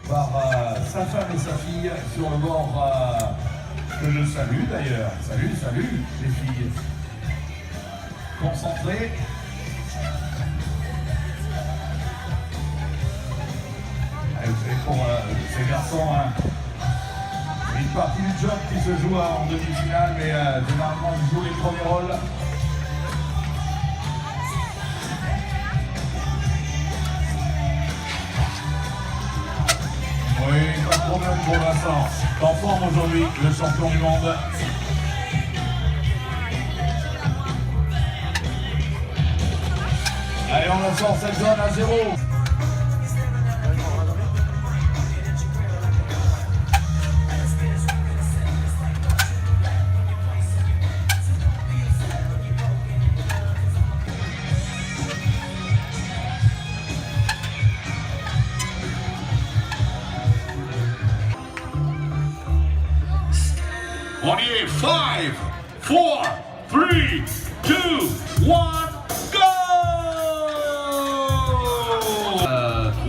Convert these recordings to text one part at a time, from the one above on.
par sa femme et sa fille sur le bord que je salue d'ailleurs. Salut, salut les filles. Concentrées. Allez, vous savez, pour ces garçons, hein, c'est une partie du job qui se joue en demi-finale, mais généralement ils jouent les premiers rôles. Oui, pas de problème pour Vincent. En forme aujourd'hui, le champion du monde. Allez, on la sort cette zone à 0. On y est, 5, 4, 3, 2, 1, go!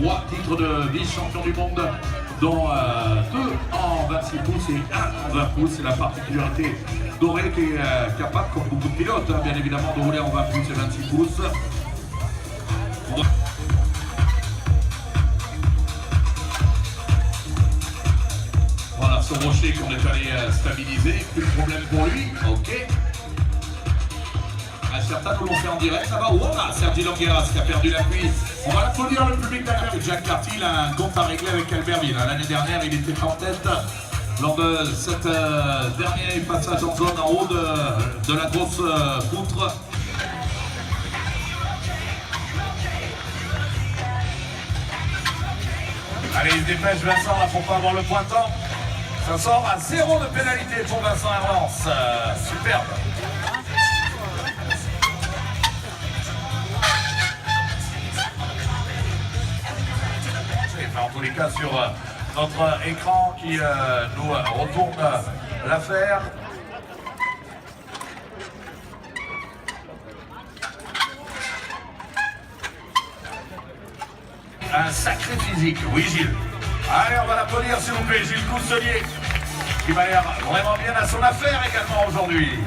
3 titres de vice-champion du monde, dont 2 en 26 pouces et 1 en 20 pouces. C'est la particularité d'Auré qui est capable, comme beaucoup de pilotes, hein, bien évidemment, de rouler en 20 pouces et 26 pouces. Voilà, ce rocher qu'on est allé stabiliser, plus de problème pour lui, ok. Certains nous l'ont fait en direct, ça va, voilà, Sergi Longueras qui a perdu l'appui. On va applaudir le public d'Albertville. Jack Carty, il a un compte à régler avec Albertville. L'année dernière, il était en tête lors de cette dernier passage en zone en haut de la grosse poutre. Allez, il se dépêche Vincent là pour pas avoir le pointant. Ça sort à 0 de pénalité pour Vincent Herlance. Superbe. En tous les cas sur notre écran qui nous retourne l'affaire. Un sacré physique, oui Gilles. Allez, on va l'applaudir s'il vous plaît, Gilles Cousselier, qui m'a l'air vraiment bien à son affaire également aujourd'hui.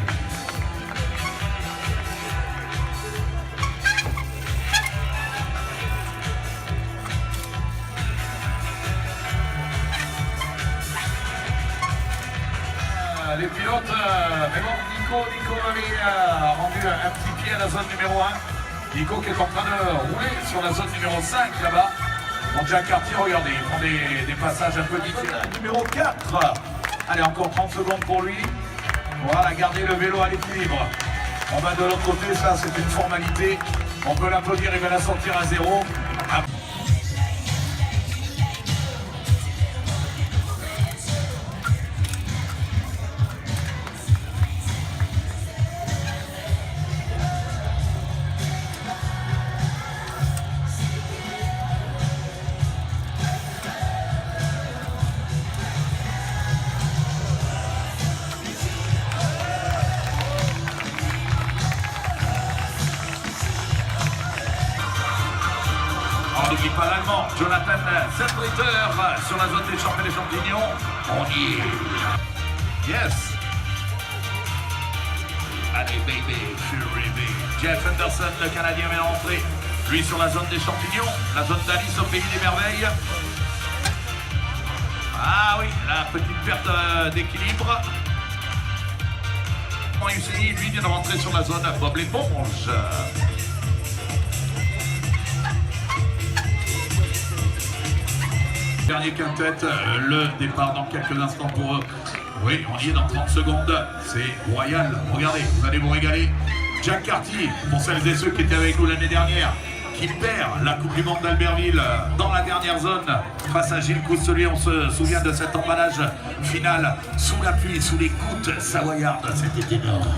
Les pilotes, mais bon, Nico avait rendu un petit pied à la zone numéro 1. Nico qui est en train de rouler sur la zone numéro 5 là-bas. Bon, Jack Carty, regardez, il prend des passages un peu différents. Numéro 4. Allez, encore 30 secondes pour lui. Voilà, garder le vélo à l'équilibre. On va de l'autre côté, ça c'est une formalité. On peut l'applaudir, il va la sortir à 0. On n'oublie pas l'allemand, Jonathan Zellritter sur la zone des champions des champignons. On y est. Yes. Allez baby, je suis rêvé. Jeff Henderson, le Canadien, vient d'entrer. Lui sur la zone des champignons, la zone d'Alice au pays des merveilles. Ah oui, la petite perte d'équilibre. UCI, lui vient de rentrer sur la zone Bob l'éponge. Dernier quintet, le départ dans quelques instants pour eux. Oui, on y est dans 30 secondes. C'est royal. Regardez, vous allez vous régaler. Jack Carty, pour celles et ceux qui étaient avec nous l'année dernière, qui perd la Coupe du Monde d'Albertville dans la dernière zone face à Gilles Cousselier. On se souvient de cet emballage final sous la pluie, sous les gouttes savoyardes. C'était énorme.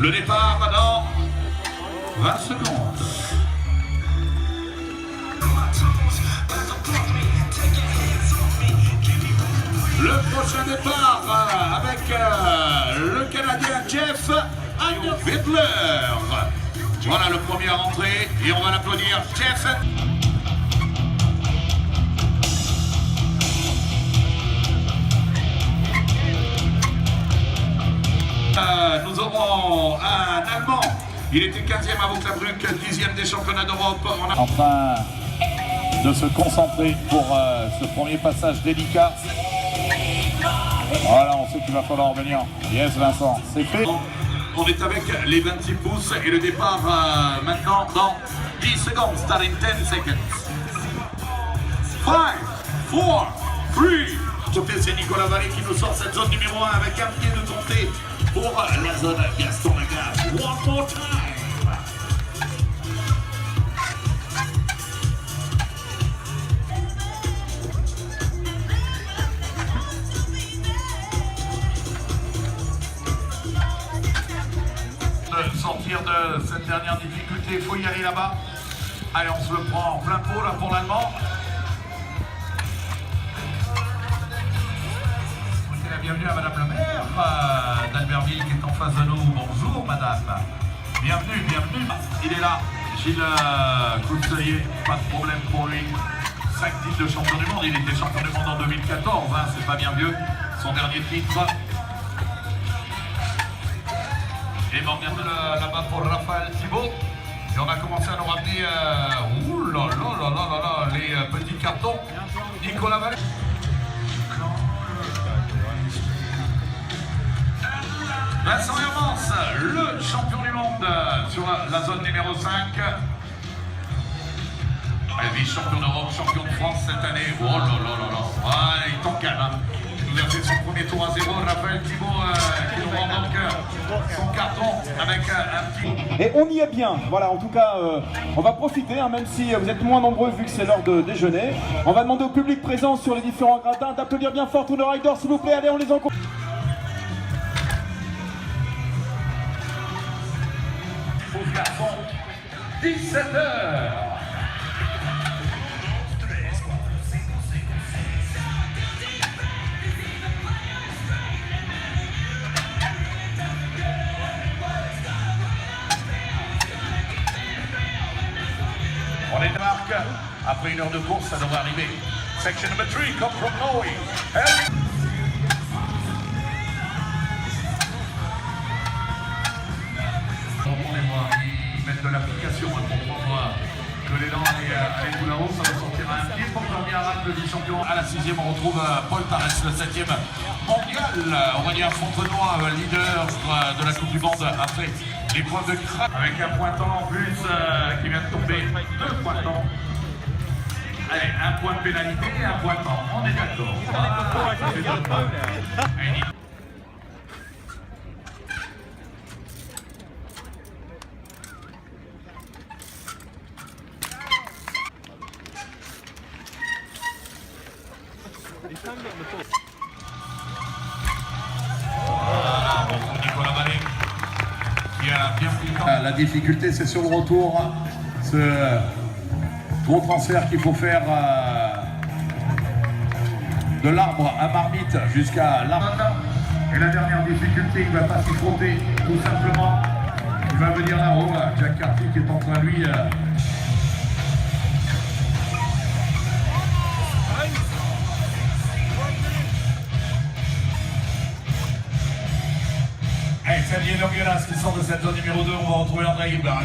Le départ dans 20 secondes. Le prochain départ avec le Canadien Jeff Wittler. Voilà le premier à rentrer. Et on va l'applaudir, Jeff. Nous aurons un Allemand. Il était 15e à Vauclavruc, 10e des championnats d'Europe. En train de se concentrer pour ce premier passage délicat. Voilà, on sait qu'il va falloir revenir. Yes, Vincent, c'est fait. On est avec les 26 pouces et le départ maintenant dans 10 secondes. Start in 10 seconds. 5, 4, 3. C'est Nicolas Vallée qui nous sort cette zone numéro 1 avec un pied de tonté pour la zone Gaston Lagaffe. One more time. Sortir de cette dernière difficulté, il faut y aller là-bas. Allez, on se le prend en plein pot là pour l'Allemand. La bienvenue à Madame la maire d'Albertville qui est en face de nous. Bonjour Madame. Bienvenue, bienvenue. Il est là, Gilles Coutelier, pas de problème pour lui. 5 titres de champion du monde, il était champion du monde en 2014, hein, c'est pas bien vieux. Son dernier titre. Et bon, bienvenue là-bas pour Raphaël Thibault. Et on a commencé à nous ramener les petits cartons. Nicolas Vallée. Vincent Hermance, le champion du monde sur la zone numéro 5. Vice-champion d'Europe, champion de France cette année. Oh là là là là. Ah, il est en calme. Hein. Il nous a fait son premier tour à 0. Raphaël Thibault qui nous rend donc son carton avec un petit... Et on y est bien. Voilà, en tout cas, on va profiter, hein, même si vous êtes moins nombreux vu que c'est l'heure de déjeuner. On va demander au public présent sur les différents gradins d'applaudir bien fort tous nos riders, s'il vous plaît. Allez, on les encourage. Garçon, 17h. On est de marque. Après une heure de course, ça devrait arriver. Section number 3, come from Norway. De l'application pour prendre que les dents allaient tout là-haut, ça va sortir à un pied pour dormir à le vice-champion. À la 6e, on retrouve Paul Tarès, le 7e mondial. On va dire Fontenoy, leader de la Coupe du Monde après l'épreuve de crack. Avec un pointant en plus qui vient de tomber, 2 pointants. Allez, un point de pénalité et un pointant, on est d'accord. Ça fait 2 points. Nicolas Vallée qui a bien pris le temps. La difficulté, c'est sur le retour, ce gros transfert qu'il faut faire de l'arbre à marmite jusqu'à l'arbre. Et la dernière difficulté, il ne va pas s'y frotter, tout simplement. Il va venir là-haut, Jack Carty qui est en train, lui, Xavier Longuelas qui sort de cette zone numéro 2, on va retrouver André Guibard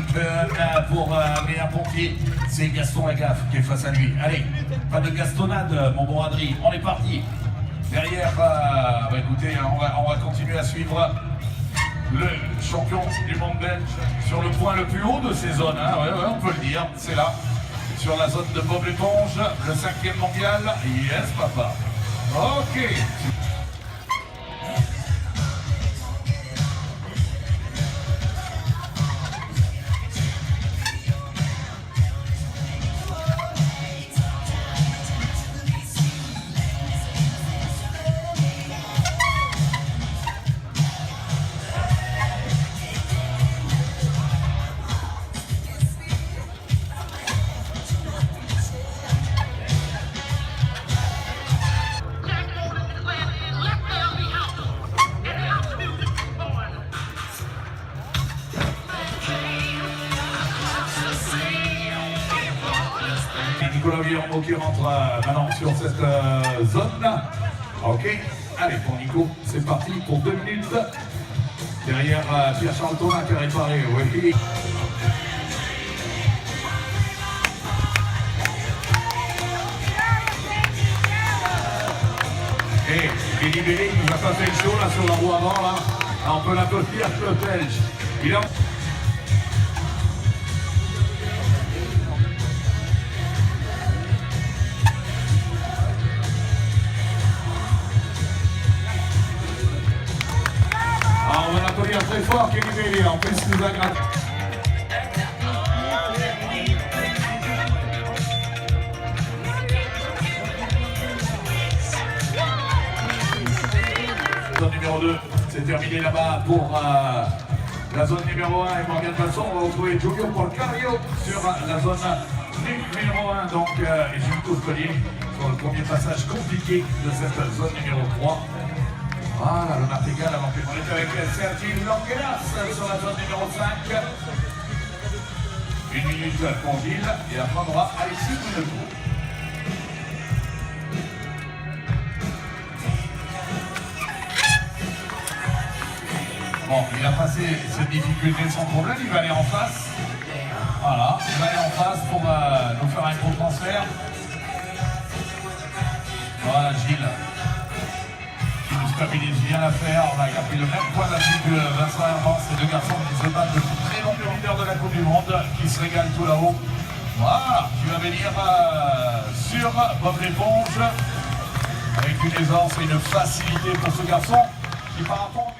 pour Adrien Pontier. C'est Gaston Lagaffe qui est face à lui. Allez, pas de gastonnade mon bon Adrien, on est parti. Derrière, écoutez, on va continuer à suivre le champion du monde belge sur le point le plus haut de ces zones. Hein. Ouais, on peut le dire, c'est là, sur la zone de Bob l'éponge, le 5e mondial. Yes papa. Ok. Nicolas Guillermo qui rentre maintenant sur cette zone. Ok, allez pour Nico, c'est parti pour 2 minutes. Derrière Pierre-Charles Thomas qui a réparé, oui. Et Billy Belly qui nous a passé le show là sur la roue avant là. Là, on peut l'applaudir, le Belge. Il a... Ah, on va l'applaudir très fort, Kenny Bailey. En plus, il nous a gratté. Zone numéro 2, c'est terminé là-bas pour la zone numéro 1 et Morgan Passon. On va retrouver Giulio Porcario sur la zone numéro 1. Donc, et Gilles Tourcollier sur le premier passage compliqué de cette zone numéro 3. Voilà, le martingale avant qu'on est avec Sergi Langelas sur la zone numéro 5. 1 minute pour Gilles et après on aura Alexis Mouneau. Bon, il a passé cette difficulté sans problème, il va aller en face. Voilà, il va aller en face pour nous faire un gros transfert. Voilà, Gilles. Stabilise bien l'affaire, il a pris le même point d'appui que Vincent Herman, ces deux garçons qui se battent depuis très longtemps, le leader de la Coupe du Monde, qui se régale tout là-haut. Voilà, qui va venir sur Bob l'éponge, avec une aisance et une facilité pour ce garçon qui par rapport